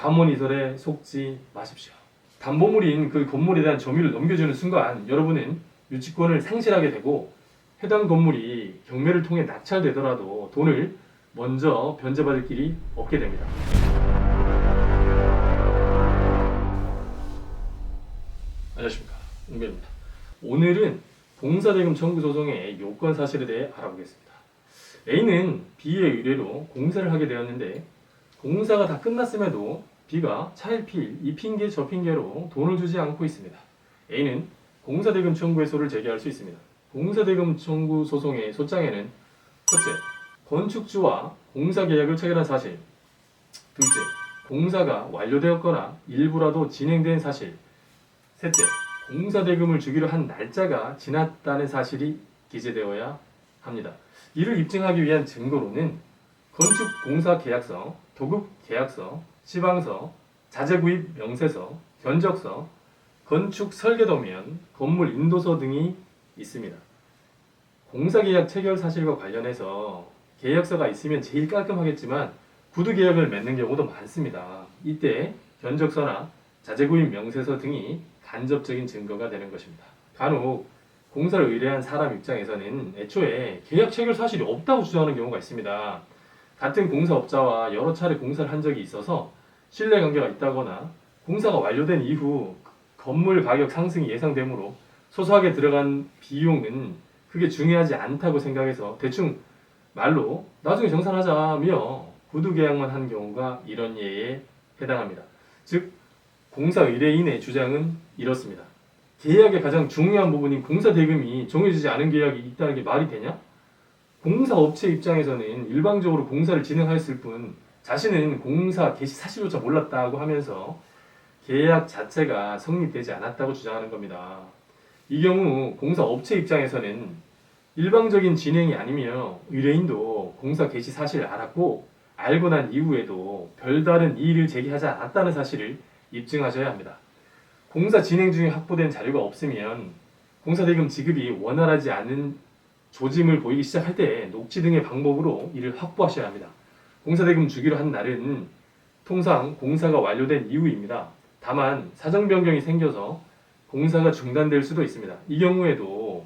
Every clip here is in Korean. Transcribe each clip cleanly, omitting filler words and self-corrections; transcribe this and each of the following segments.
담원이설에 속지 마십시오. 담보물인 그 건물에 대한 점유를 넘겨주는 순간 여러분은 유치권을 상실하게 되고 해당 건물이 경매를 통해 낙찰되더라도 돈을 먼저 변제받을 길이 없게 됩니다. 안녕하십니까, 웅배입니다. 오늘은 공사대금 청구 소송의 요건 사실에 대해 알아보겠습니다. A는 B의 의뢰로 공사를 하게 되었는데 공사가 다 끝났음에도 B가 차일피일 이 핑계 저 핑계로 돈을 주지 않고 있습니다. A는 공사대금 청구의 소를 제기할 수 있습니다. 공사대금 청구 소송의 소장에는 첫째, 건축주와 공사계약을 체결한 사실. 둘째, 공사가 완료되었거나 일부라도 진행된 사실. 셋째, 공사대금을 주기로 한 날짜가 지났다는 사실이 기재되어야 합니다. 이를 입증하기 위한 증거로는 건축공사계약서, 도급계약서, 시방서, 자재구입 명세서, 견적서, 건축설계도면, 건물 인도서 등이 있습니다. 공사계약 체결 사실과 관련해서 계약서가 있으면 제일 깔끔하겠지만 구두계약을 맺는 경우도 많습니다. 이때 견적서나 자재구입 명세서 등이 간접적인 증거가 되는 것입니다. 간혹 공사를 의뢰한 사람 입장에서는 애초에 계약 체결 사실이 없다고 주장하는 경우가 있습니다. 같은 공사업자와 여러 차례 공사를 한 적이 있어서 신뢰관계가 있다거나 공사가 완료된 이후 건물 가격 상승이 예상되므로 소소하게 들어간 비용은 그게 중요하지 않다고 생각해서 대충 말로 나중에 정산하자며 구두계약만 한 경우가 이런 예에 해당합니다. 즉 공사 의뢰인의 주장은 이렇습니다. 계약의 가장 중요한 부분인 공사대금이 정해지지 않은 계약이 있다는 게 말이 되냐? 공사업체 입장에서는 일방적으로 공사를 진행하였을 뿐 자신은 공사 개시 사실조차 몰랐다고 하면서 계약 자체가 성립되지 않았다고 주장하는 겁니다. 이 경우 공사업체 입장에서는 일방적인 진행이 아니며 의뢰인도 공사 개시 사실을 알았고 알고 난 이후에도 별다른 이의를 제기하지 않았다는 사실을 입증하셔야 합니다. 공사 진행 중에 확보된 자료가 없으면 공사대금 지급이 원활하지 않은 조짐을 보이기 시작할 때 녹취 등의 방법으로 이를 확보하셔야 합니다. 공사대금 주기로 한 날은 통상 공사가 완료된 이후입니다. 다만 사정 변경이 생겨서 공사가 중단될 수도 있습니다. 이 경우에도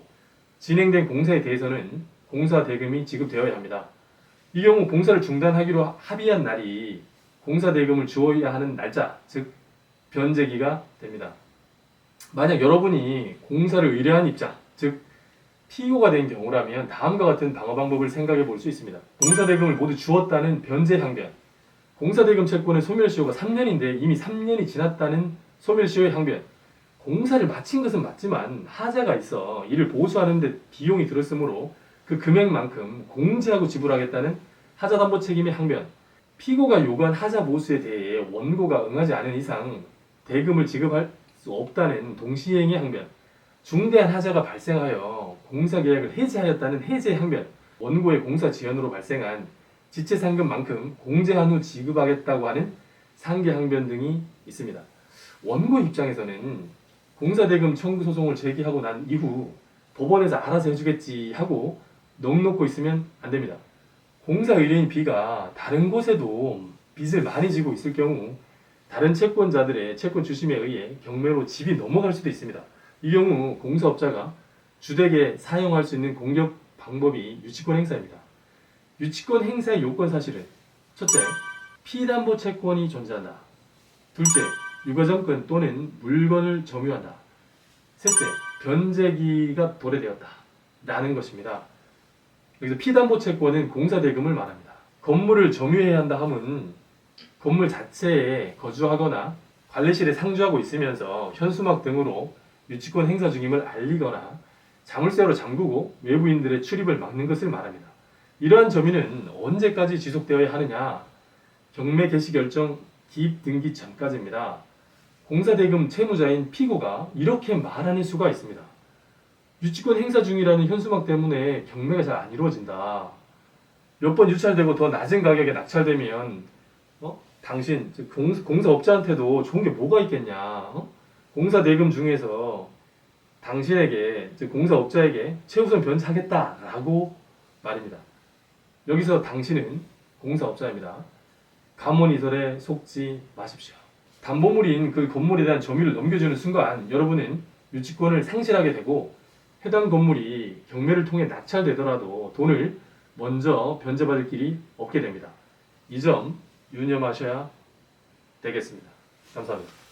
진행된 공사에 대해서는 공사대금이 지급되어야 합니다. 이 경우 공사를 중단하기로 합의한 날이 공사대금을 주어야 하는 날짜, 즉 변제기가 됩니다. 만약 여러분이 공사를 의뢰한 입장, 즉 피고가 된 경우라면 다음과 같은 방어 방법을 생각해 볼 수 있습니다. 공사대금을 모두 주었다는 변제 항변. 공사대금 채권의 소멸시효가 3년인데 이미 3년이 지났다는 소멸시효의 항변. 공사를 마친 것은 맞지만 하자가 있어 이를 보수하는 데 비용이 들었으므로 그 금액만큼 공제하고 지불하겠다는 하자담보 책임의 항변. 피고가 요구한 하자 보수에 대해 원고가 응하지 않은 이상 대금을 지급할 수 없다는 동시행의 항변. 중대한 하자가 발생하여 공사계약을 해지하였다는 해제 항변. 원고의 공사 지연으로 발생한 지체상금만큼 공제한 후 지급하겠다고 하는 상계 항변 등이 있습니다. 원고 입장에서는 공사대금 청구 소송을 제기하고 난 이후 법원에서 알아서 해주겠지 하고 넋 놓고 있으면 안 됩니다. 공사 의뢰인 B가 다른 곳에도 빚을 많이 지고 있을 경우 다른 채권자들의 채권 주심에 의해 경매로 집이 넘어갈 수도 있습니다. 이 경우 공사업자가 주택에 사용할 수 있는 공격 방법이 유치권 행사입니다. 유치권 행사의 요건 사실은 첫째, 피담보 채권이 존재한다. 둘째, 유가정권 또는 물건을 점유한다. 셋째, 변제기가 도래되었다. 라는 것입니다. 여기서 피담보 채권은 공사대금을 말합니다. 건물을 점유해야 한다 함은 건물 자체에 거주하거나 관리실에 상주하고 있으면서 현수막 등으로 유치권 행사 중임을 알리거나 자물쇠로 잠그고 외부인들의 출입을 막는 것을 말합니다. 이러한 점유는 언제까지 지속되어야 하느냐? 경매 개시 결정 기입 등기 전까지입니다. 공사대금 채무자인 피고가 이렇게 말하는 수가 있습니다. 유치권 행사 중이라는 현수막 때문에 경매가 잘 안 이루어진다. 몇 번 유찰되고 더 낮은 가격에 낙찰되면 당신 공사업자한테도 좋은 게 뭐가 있겠냐. 공사대금 중에서 당신에게, 즉 공사업자에게 최우선 변제하겠다라고 말입니다. 여기서 당신은 공사업자입니다. 감언이설에 속지 마십시오. 담보물인 그 건물에 대한 점유를 넘겨주는 순간 여러분은 유치권을 상실하게 되고 해당 건물이 경매를 통해 낙찰되더라도 돈을 먼저 변제받을 길이 없게 됩니다. 이 점 유념하셔야 되겠습니다. 감사합니다.